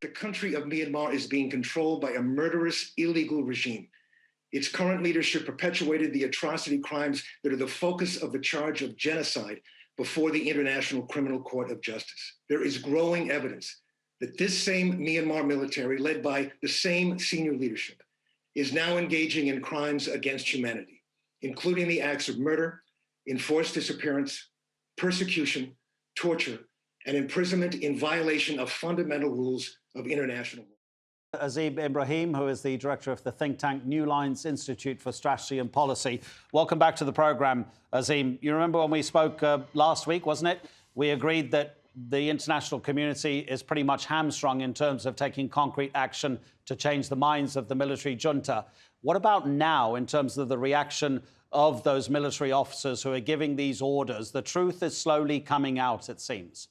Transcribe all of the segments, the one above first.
The country of Myanmar is being controlled by a murderous, illegal regime. Its current leadership perpetuated the atrocity crimes that are the focus of the charge of genocide before the International Criminal Court of Justice. There is growing evidence that this same Myanmar military, led by the same senior leadership, is now engaging in crimes against humanity, including the acts of murder, enforced disappearance, persecution, torture, and imprisonment in violation of fundamental rules of international law. Azeem Ibrahim, who is the director of the think tank Newlines Institute for Strategy and Policy. Welcome back to the programme, Azeem. You remember when we spoke last week, wasn't it? We agreed that the international community is pretty much hamstrung in terms of taking concrete action to change the minds of the military junta. What about now in terms of the reaction of those military officers who are giving these orders? The truth is slowly coming out, it seems.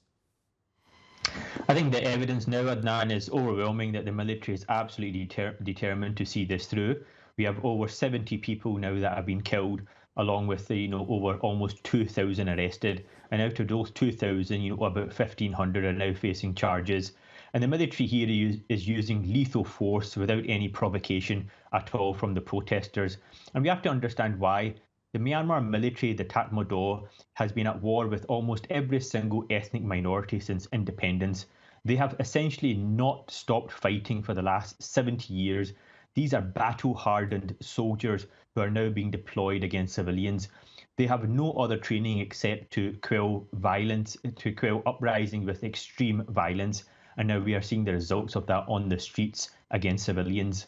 I think the evidence now, Adnan, is overwhelming that the military is absolutely determined to see this through. We have over 70 people now that have been killed, along with over almost 2,000 arrested. And out of those 2,000, about 1,500 are now facing charges. And the military here is using lethal force without any provocation at all from the protesters. And we have to understand why. The Myanmar military, the Tatmadaw, has been at war with almost every single ethnic minority since independence. They have essentially not stopped fighting for the last 70 years. These are battle-hardened soldiers who are now being deployed against civilians. They have no other training except to quell violence, to quell uprising with extreme violence. And now we are seeing the results of that on the streets against civilians.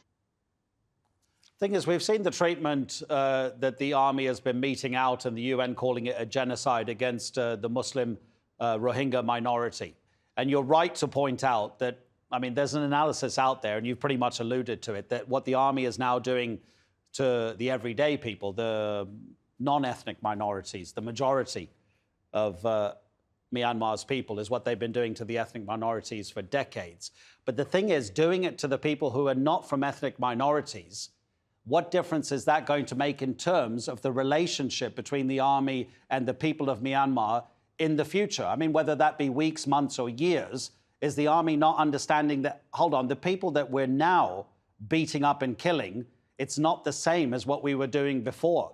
Thing is, we've seen the treatment that the army has been meting out and the UN calling it a genocide against the Muslim Rohingya minority. And you're right to point out that, I mean, there's an analysis out there, and you've pretty much alluded to it, that what the army is now doing to the everyday people, the non-ethnic minorities, the majority of Myanmar's people, is what they've been doing to the ethnic minorities for decades. But the thing is, doing it to the people who are not from ethnic minorities, what difference is that going to make in terms of the relationship between the army and the people of Myanmar in the future? I mean, whether that be weeks, months or years, is the army not understanding that, hold on, the people that we're now beating up and killing, it's not the same as what we were doing before?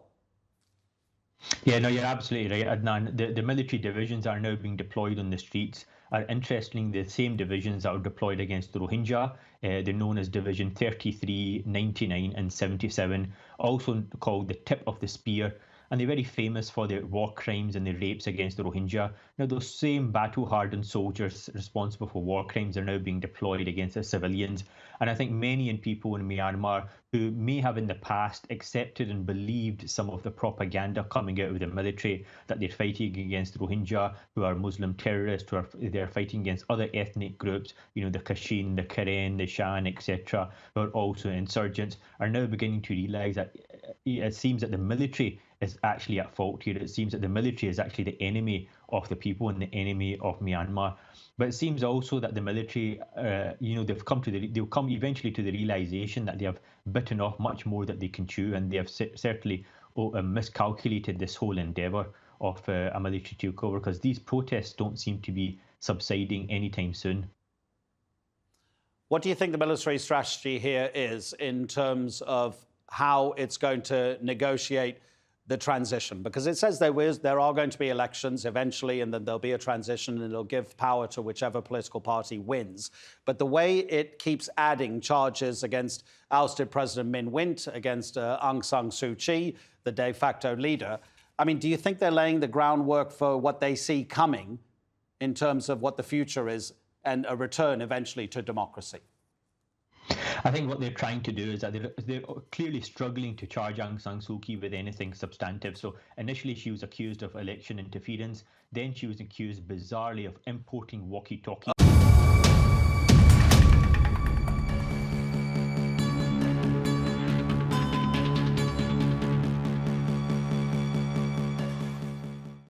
Yeah, no, you're absolutely right, Adnan. The military divisions are now being deployed on the streets. Interestingly, the same divisions that were deployed against the Rohingya, they're known as Division 33, 99 and 77, also called the tip of the spear. And they're very famous for their war crimes and the rapes against the Rohingya. Now, those same battle-hardened soldiers responsible for war crimes are now being deployed against the civilians. And I think many people in Myanmar who may have in the past accepted and believed some of the propaganda coming out of the military, that they're fighting against Rohingya, who are Muslim terrorists, they're fighting against other ethnic groups, the Kachin, the Karen, the Shan, etc., who are also insurgents, are now beginning to realise that it seems that the military is actually at fault here. It seems that the military is actually the enemy of the people and the enemy of Myanmar. But it seems also that the military, they'll come eventually to the realization that they have bitten off much more that they can chew, and they have certainly miscalculated this whole endeavour of a military takeover, because these protests don't seem to be subsiding anytime soon. What do you think the military strategy here is in terms of how it's going to negotiate the transition? Because it says there are going to be elections eventually, and then there'll be a transition, and it'll give power to whichever political party wins. But the way it keeps adding charges against ousted President Min Wint, against Aung San Suu Kyi, the de facto leader, I mean, do you think they're laying the groundwork for what they see coming in terms of what the future is and a return eventually to democracy? I think what they're trying to do is that they're clearly struggling to charge Aung San Suu Kyi with anything substantive. So initially she was accused of election interference. Then she was accused bizarrely of importing walkie-talkies.